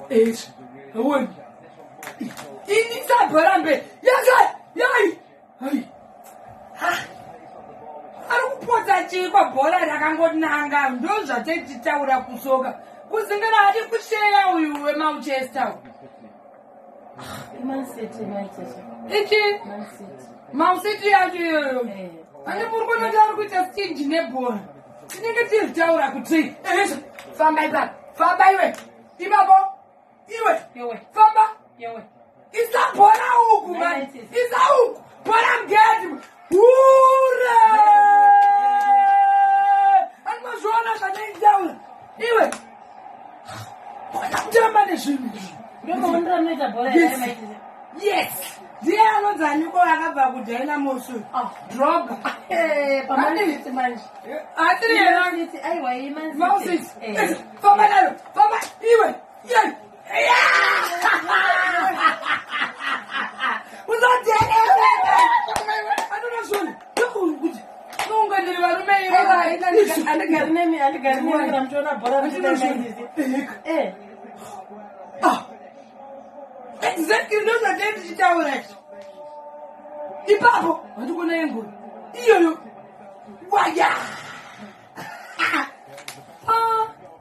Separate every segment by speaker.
Speaker 1: eight. Away. Inisa Barambe. Yes, yai. Hey. Arikupota chikwa bhola rakangonanga ndozvatechitaura kusoka kuzingana hadi kusheya uyu weManchester.
Speaker 2: Man City.
Speaker 1: Ichi Man City yacho ane muri kunoti ari kuita stingy nebhora tinenge tichitaura kuti famba ipapo famba iwe ipapo iwe famba isa bhora uku mani isa uku bhora mugedhi hure animazviona zvandaitaura iwe kona kutamba nezvinhu yes ndiye anonzi aniko akabva kuDynamos Drogba hatiri yena Man City famba nalo famba iwe uzotenewe anonozvona kuti nounganiri varume exactly ndozvatetichitaura ipapo handikuona yengoni iyoyo waya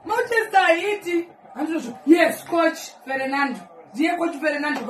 Speaker 1: Manchester haiti handizvozvo yes coach Fernando ndiye coach Fernando